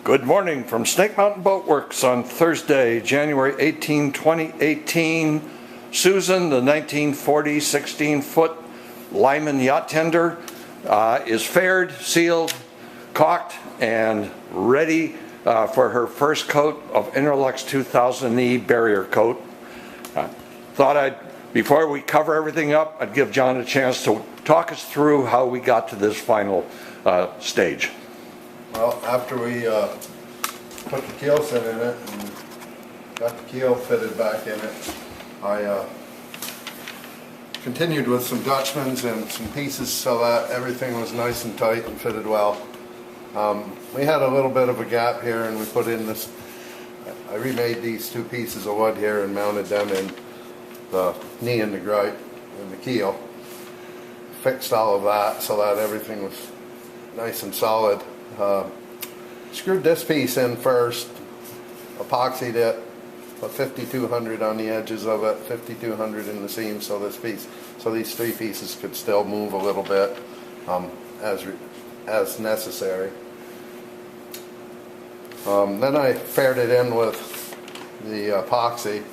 Good morning from Snake Mountain Boat Works on Thursday, January 18, 2018. Susan, the 1940 16-foot Lyman Yacht Tender, is faired, sealed, caulked, and ready for her first coat of Interlux 2000E barrier coat. Before we cover everything up, I'd give John a chance to talk us through how we got to this final stage. Well, after we put the keelson in it and got the keel fitted back in it, I continued with some Dutchmans and some pieces so that everything was nice and tight and fitted well. We had a little bit of a gap here, and we put in this, I remade these two pieces of wood here and mounted them in the knee and the gripe and the keel. Fixed all of that so that everything was nice and solid. Screwed this piece in first, epoxied it, put 5200 on the edges of it, 5200 in the seam, so these three pieces could still move a little bit as necessary. Then I faired it in with the epoxy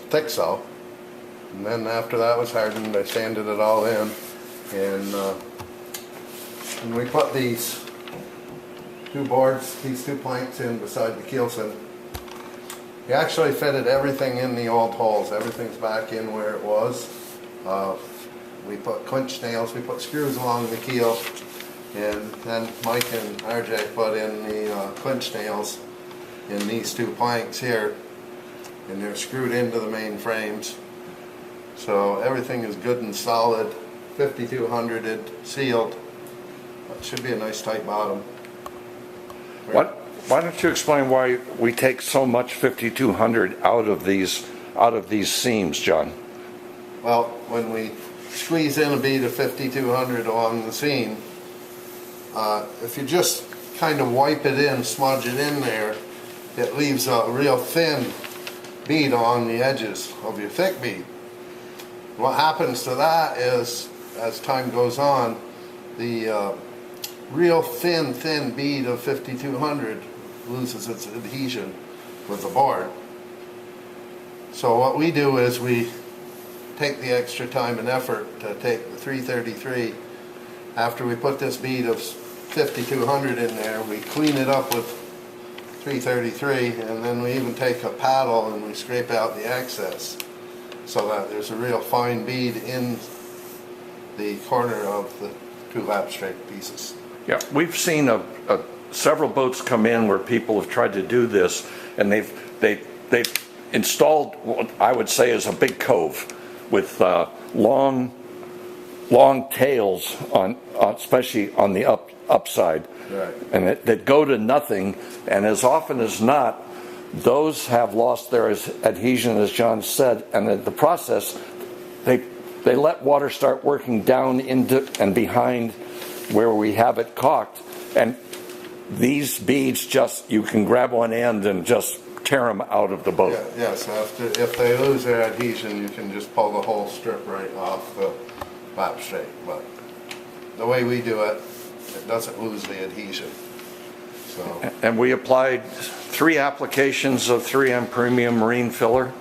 thick cell, and then after that was hardened, I sanded it all in, and we put these two boards, these two planks in beside the keelson. We actually fitted everything in the old holes. Everything's back in where it was. We put clenched nails, we put screws along the keel, and then Mike and RJ put in the clenched nails in these two planks here, and they're screwed into the main frames. So everything is good and solid, 5200'd, sealed. It should be a nice tight bottom. Why don't you explain why we take so much 5200 out of these seams, John? Well, when we squeeze in a bead of 5200 along the seam, if you just kind of wipe it in, smudge it in there, it leaves a real thin bead along the edges of your thick bead. What happens to that is, as time goes on, the real thin bead of 5200 loses its adhesion with the board. So what we do is we take the extra time and effort to take the 333. After we put this bead of 5200 in there, we clean it up with 333, and then we even take a paddle and we scrape out the excess so that there's a real fine bead in the corner of the two lap strake pieces. Yeah, we've seen several boats come in where people have tried to do this, and they've installed what I would say is a big cove with long tails especially on the upside, right, and that go to nothing. And as often as not, those have lost their adhesion, as John said, and in the process, they let water start working down into and behind where we have it caulked, and these beads you can grab one end and just tear them out of the boat. Yeah, so if they lose their adhesion, you can just pull the whole strip right off the lap strake. But the way we do it, it doesn't lose the adhesion. So. And we applied 3 applications of 3M Premium Marine Filler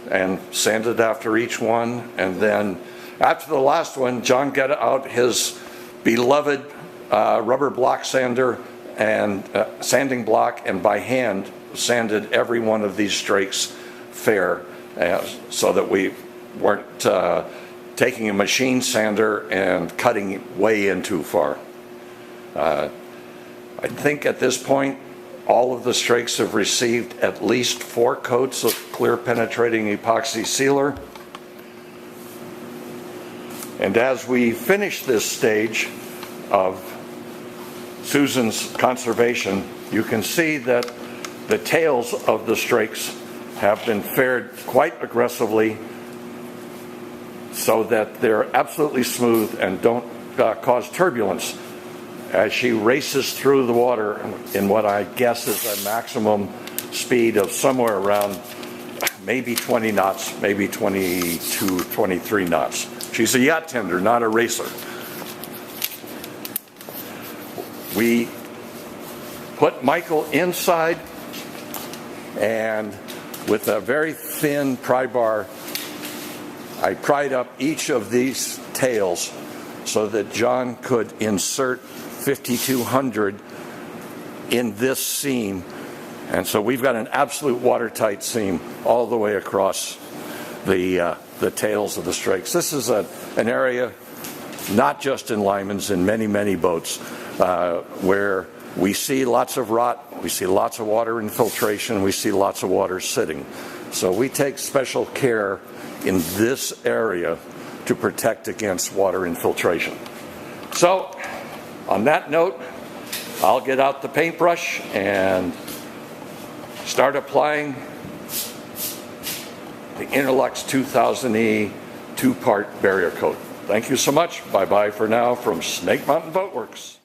and sanded after each one, and then after the last one, John got out his beloved rubber block sander and sanding block, and by hand sanded every one of these strakes fair, so that we weren't taking a machine sander and cutting way in too far. I think at this point all of the strakes have received at least 4 coats of clear penetrating epoxy sealer. And as we finish this stage of Susan's conservation, you can see that the tails of the strakes have been faired quite aggressively so that they're absolutely smooth and don't cause turbulence as she races through the water in what I guess is a maximum speed of somewhere around maybe 20 knots, maybe 22, 23 knots. She's a yacht tender, not a racer. We put Michael inside, and with a very thin pry bar, I pried up each of these tails so that John could insert 5200 in this seam. And so we've got an absolute watertight seam all the way across the tails of the strakes. This is an area, not just in Lyman's, in many, many boats, where we see lots of rot, we see lots of water infiltration, we see lots of water sitting. So we take special care in this area to protect against water infiltration. So, on that note, I'll get out the paintbrush and start applying the Interlux 2000E two-part barrier coat. Thank you so much. Bye-bye for now from Snake Mountain Boat Works.